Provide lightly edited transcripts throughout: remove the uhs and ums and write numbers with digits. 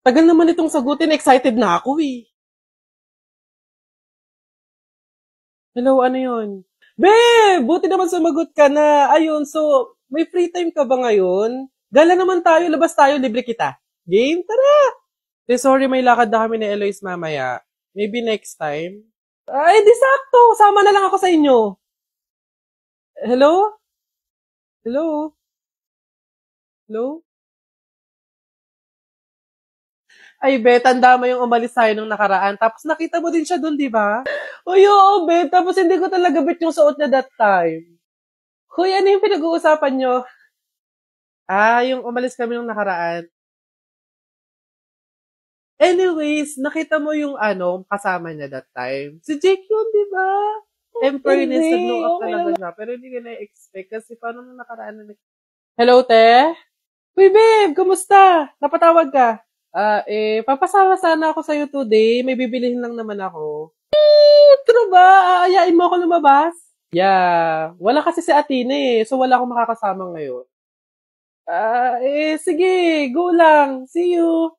Tagal naman itong sagutin, excited na ako eh. Hello, ano yun? Babe! Buti naman sumagot ka na. Ayun, so, may free time ka ba ngayon? Gala naman tayo, labas tayo, libre kita. Game? Tara! Sorry, may lakad na kami ni Eloise mamaya. Maybe next time. Ay, di sakto. Sama na lang ako sa inyo. Hello? Hello? Hello? Ay, be, tanda mo yung umalis tayo nung nakaraan. Tapos nakita mo din siya dun, di ba? Uy, oo, be. Tapos hindi ko talaga bet yung suot niya that time. Hoy, ano yung pinag-uusapan nyo? Yung umalis kami nung nakaraan. Anyways, nakita mo yung kasama niya that time. Si Jake yun, di ba? Fairness, nag-blow up talaga siya. Pero hindi ko na-expect kasi paano nung nakaraan na Hello, te? Uy, babe, kumusta? Napatawag ka? Papasama sana ako sa'yo today. May bibilihin lang naman ako. True ba? Aayain mo ako lumabas? Yeah. Wala kasi si Athena eh. So, wala akong makakasama ngayon. Sige. Go lang. See you.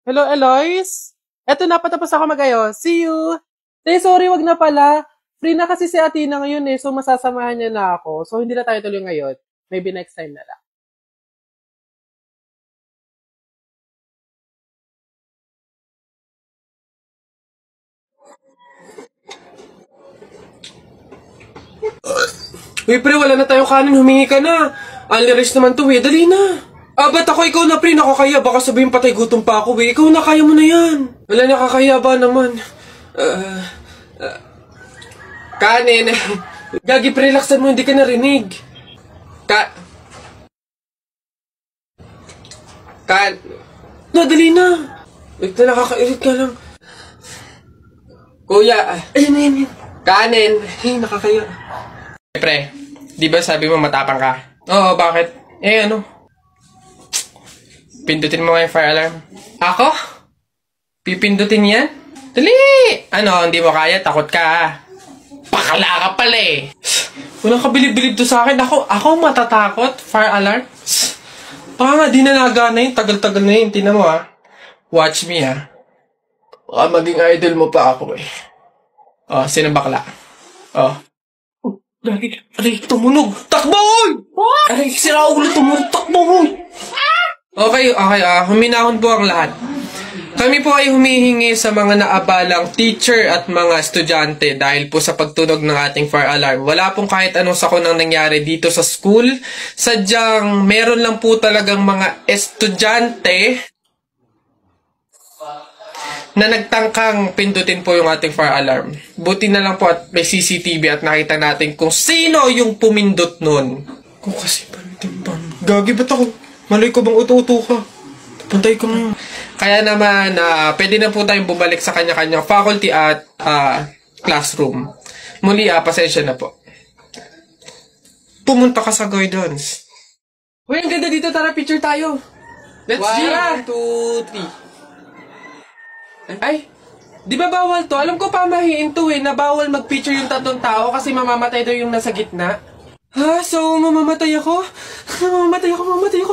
Hello, Eloise? Eto na, patapos ako mag-ayos. See you. Sorry, wag na pala. Free na kasi si Athena ngayon eh. So, masasamahan niya na ako. So, hindi na tayo tuloy ngayon. Maybe next time na lang. Uy, pre, wala na tayong kanin. Humingi ka na. Only rice naman to eh. Dali na. Ba't ako? Ikaw na, pre. Nakakaya. Baka sabihin patay gutom pa ako eh. Ikaw na, kaya mo na yan. Wala, nakakaya ba naman? Kanin. Gagi, pre, relaxan mo. Hindi ka narinig. No, dali na. Wait na, nakakairit ka lang. Kuya. Ayun. Kanin. Ay, nakakaya. Pre, di ba sabi mo matapang ka? Oo, bakit? Pindutin mo nga yung fire alarm. Ako? Pipindutin yan? Dali! Hindi mo kaya? Takot ka. Pakala ka pala eh. Walang kabilib-bilib to sa akin. Ako matatakot? Fire alarm? Baka nga di na nagana yun. Tagal-tagal na yun. Tingnan mo ha. Watch me ha. Baka maging idol mo pa ako eh. Sino bakla? Aray, tumunog! Takbo! Aray, sira ulo, tumunog! Takbo! Okay, huminahon po ang lahat. Kami po ay humihingi sa mga naabalang teacher at mga estudyante dahil po sa pagtunog ng ating fire alarm. Wala pong kahit anong sakunang nangyari dito sa school. Sadyang meron lang po talagang mga estudyante na nagtangkang pindutin po yung ating fire alarm. Buti na lang po at may CCTV at nakita natin kung sino yung pumindot nun. Kung kasi panitimbang. Gagi, ba't ako? Malay ko bang uto-uto ka? Pantay ko na. Kaya naman, pwede na po tayong bumalik sa kanya-kanyang faculty at classroom. Muli, pasensya na po. Pumunta ka sa guidance. Uy, ang ganda dito. Tara, picture tayo. Let's go. 1, 2, 3. Ay, di ba bawal to? Alam ko pamahiin to na bawal mag-picture yung tatlong tao kasi mamamatay daw yung nasa gitna. So mamamatay ako? Mamamatay ako. Mamamatay,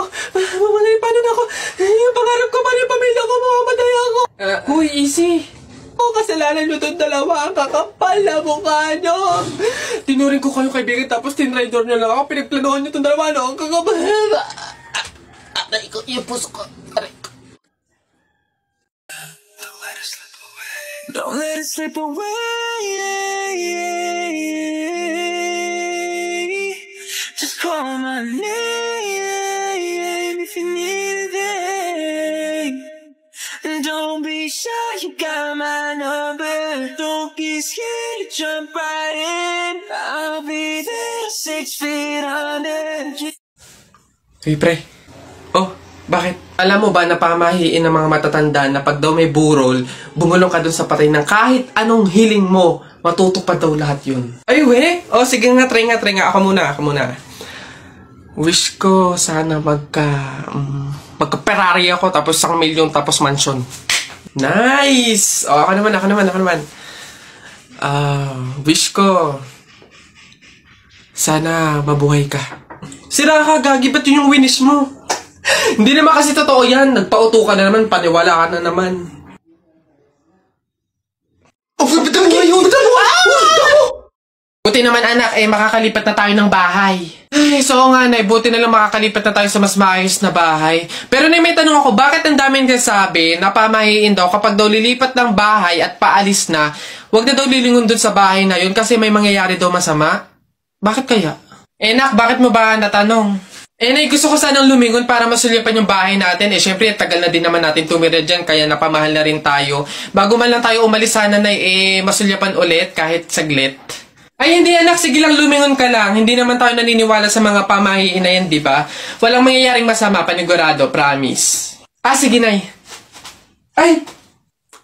paano na ako? Yung pangarap ko, paano yung pamilya ko? Mamamatay ako. Huy, easy. Kasalanan nyo itong dalawa. Ang kakapal na mukha nyo. Tinuring ko kayo kaibigan tapos tinraidor nyo lang ako. Pinagplanohan nyo itong dalawa, no? Ang kakapal. Aray ko, yung puso ko. Aray ko. Don't let it slip away. Just call my name if you need it. And don't be shy, you got my number. Don't be scared to jump right in. I'll be there 6 feet under. Hey, pre. Bakit? Alam mo ba na pamahiin ng mga matatanda na pag daw may burol, bumulong ka dun sa patay ng kahit anong hiling mo, matutupad daw lahat yun. Ay, we? Sige nga, try nga. Ako muna. Wish ko sana magka-Ferrari ako, tapos 1 milyon, tapos mansion. Nice! Ako naman. Wish ko sana mabuhay ka. Sira ka, gagi. Ba't yun yung winish mo? Hindi naman kasi totoo yan. Nagpauto ka na naman, paniwala ka na naman. Oh, bitan mo yun! Bitan mo! Buti naman anak, makakalipat na tayo ng bahay. Ay, so nga nay, buti na lang makakalipat na tayo sa mas maayos na bahay. Pero nay, may tanong ako, bakit ang daming nagsasabi na pamahiin daw kapag daw lilipat ng bahay at paalis na, wag na daw lilingon dun sa bahay na yun kasi may mangyayari daw masama? Bakit kaya? Nak, bakit mo ba natanong? Nay, gusto ko sanang lumingon para masulyapan yung bahay natin. Syempre, tagal na din naman natin tumira dyan, kaya napamahal na rin tayo. Bago man lang tayo umalis sana, nay, masulyapan ulit kahit saglit. Ay, hindi anak. Sige lang, lumingon ka lang. Hindi naman tayo naniniwala sa mga pamahiin na yan, di ba? Walang mangyayaring masama, panigurado, promise. Sige, nay. Ay!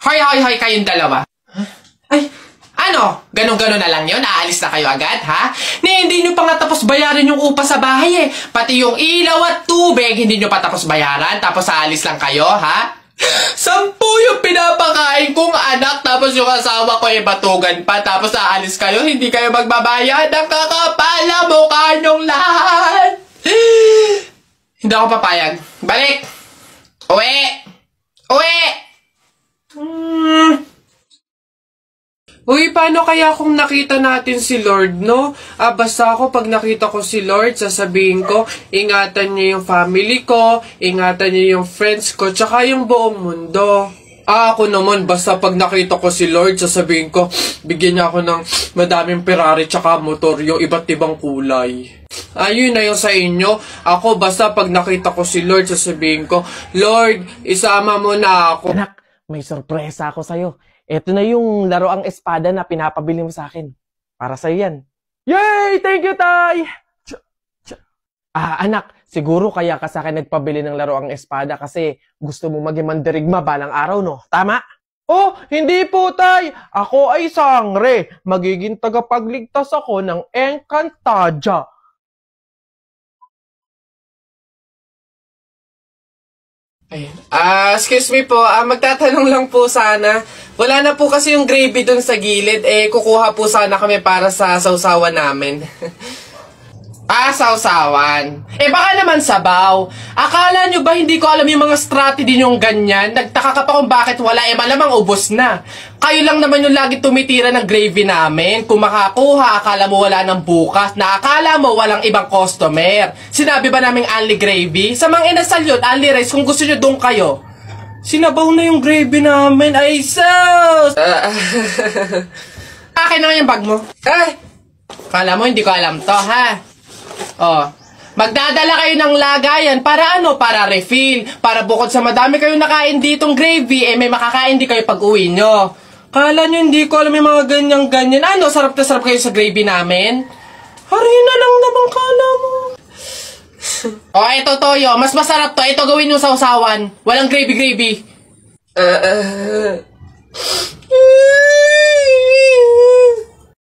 Hoy, kayong dalawa. Huh? Ay, ano? Ganon-ganon na lang yun? Aalis na kayo agad, ha? Hindi nyo pa nga tapos bayaran yung upa sa bahay, eh. Pati yung ilaw at tubig, hindi nyo pa tapos bayaran, tapos aalis lang kayo, ha? 10 yung pinapakain kong anak, tapos yung asawa ko batugan pa, tapos aalis kayo, hindi kayo magbabayad. Ang kakapal na mukha nyong lahat. Hindi ako papayag. Balik! Uwi! Uy, paano kaya kung nakita natin si Lord, no? Basta ako pag nakita ko si Lord, sasabihin ko, ingatan niya yung family ko, ingatan niya yung friends ko, tsaka yung buong mundo. Ako naman, basta pag nakita ko si Lord, sasabihin ko, bigyan niya ako ng madaming Ferrari tsaka motor, yung iba't ibang kulay. Ayun na yung sa inyo. Ako, basta pag nakita ko si Lord, sasabihin ko, Lord, isama mo na ako. Anak, may sorpresa ako sa'yo. Ito na yung laruang espada na pinapabili mo sa akin. Para sa'yo yan. Yay! Thank you, Tay! Anak, siguro kaya ka sa akin nagpabili ng laruang espada kasi gusto mo maging mandirigma balang araw, no? Tama? Oh, hindi po, Tay! Ako ay sangre. Magiging tagapagligtas ako ng Encantadia. Ayun. Excuse me po, magtatanong lang po sana. Wala na po kasi yung gravy dun sa gilid. Kukuha po sana kami para sa sausawan namin. Sausawan. Baka naman sabaw. Akala nyo ba hindi ko alam yung mga strategy nyong ganyan? Nagtaka ka pa kung bakit wala, malamang ubos na. Kayo lang naman yung lagi tumitira ng gravy namin. Kung makakuha, akala mo wala ng bukas, na akala mo walang ibang customer. Sinabi ba naming only gravy? Sa mga inasal yun, only rice, kung gusto nyo doon kayo. Sinabaw na yung gravy namin. Ay, sus! Akin naman yung bag mo. Kala mo hindi ko alam to, ha? Magdadala kayo ng lagayan para ano? Para refill. Para bukod sa madami kayong nakain ditong gravy, may makakain din kayo pag uwi nyo. Kala nyo hindi ko alam yung mga ganyan-ganyan. Ano? Sarap na sarap kayo sa gravy namin? Harina lang naman kala mo. Ito toyo. Mas masarap to. Ito gawin yung sausawan. Walang gravy-gravy.